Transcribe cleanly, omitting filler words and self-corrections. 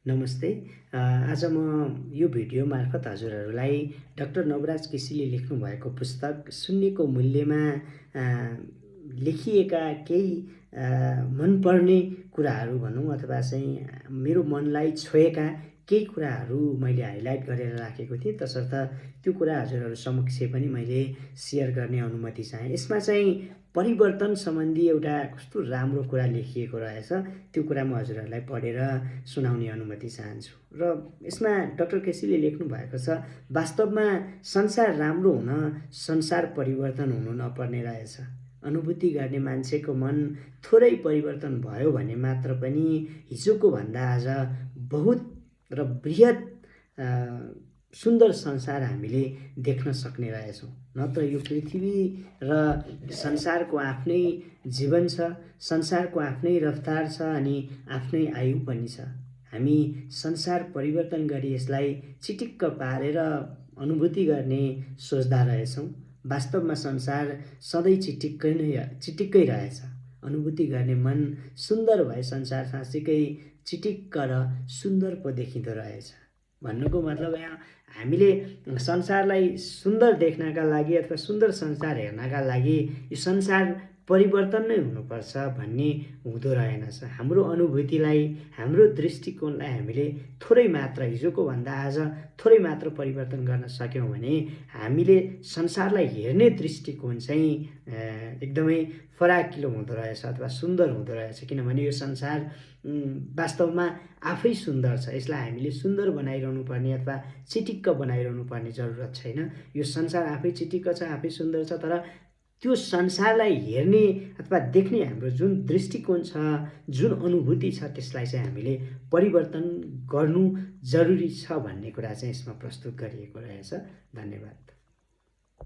नमस्ते। आज म यो भिडियो मार्फत हजुरहरूलाई डाक्टर नवराज केसीले लेख्नुभएको पुस्तक शून्यको मूल्यमा अ, लेखिएका केही मनपर्ने कुराहरू भनौँ अथवा चाहिँ मेरो मनलाई छोएका केही कुराहरू मैले हाइलाइट गरेर राखेको थिएँ। तसर्थ त्यो कुरा हजुरहरू समक्ष पनि मैले सेयर गर्ने अनुमति चाहेँ। यसमा चाहिँ परिवर्तन सम्बन्धी एउटा कस्तो राम्रो कुरा लेखिएको रहेछ, त्यो कुरा म हजुरहरूलाई पढेर सुनाउने अनुमति चाहन्छु। र यसमा डाक्टर केसीले लेख्नु भएको छ, वास्तवमा संसार राम्रो हुन संसार परिवर्तन हुनु नपर्ने रहेछ। अनुभूति गर्ने मान्छेको मन थोरै परिवर्तन भयो भने मात्र पनि हिजोको भन्दा आज बहुत र बृहत सुन्दर संसार हामीले देख्न सक्ने रहेछौँ। नत्र यो पृथ्वी र संसारको आफ्नै जीवन छ, संसारको आफ्नै रफ्तार छ अनि आफ्नै आयु पनि छ। हामी संसार परिवर्तन गरी यसलाई चिटिक्क पारेर अनुभूति गर्ने सोच्दा रहेछौँ। वास्तवमा संसार सधैँ चिटिक्कै रहेछ। अनुभूति गर्ने मन सुन्दर भए संसार साँच्चीकै चिटिक्क र सुन्दर पो देखिँदो रहेछ। भन्नुको मतलब यहाँ हामीले संसारलाई सुन्दर देख्नका लागि अथवा सुन्दर संसार हेर्नका लागि यो संसार परिवर्तन नै हुनुपर्छ भन्ने हुँदो रहेनछ। हाम्रो अनुभूतिलाई, हाम्रो दृष्टिकोणलाई हामीले थोरै मात्र हिजोको भन्दा आज थोरै मात्र परिवर्तन गर्न सक्यौँ भने हामीले संसारलाई हेर्ने दृष्टिकोण चाहिँ एकदमै फराकिलो हुँदो रहेछ अथवा सुन्दर हुँदो रहेछ। किनभने यो संसार वास्तवमा आफै सुन्दर छ। यसलाई हामीले सुन्दर बनाइरहनु पर्ने अथवा चिटिक्क बनाइरहनु पर्ने जरुरत छैन। यो संसार आफै चिटिक्क छ, आफै सुन्दर छ, तर त्यो संसारलाई हेर्ने अथवा देख्ने हाम्रो जुन दृष्टिकोण छ, जुन अनुभूति छ, त्यसलाई चाहिँ हामीले परिवर्तन गर्नु जरुरी छ भन्ने कुरा चाहिँ यसमा प्रस्तुत गरिएको रहेछ। धन्यवाद।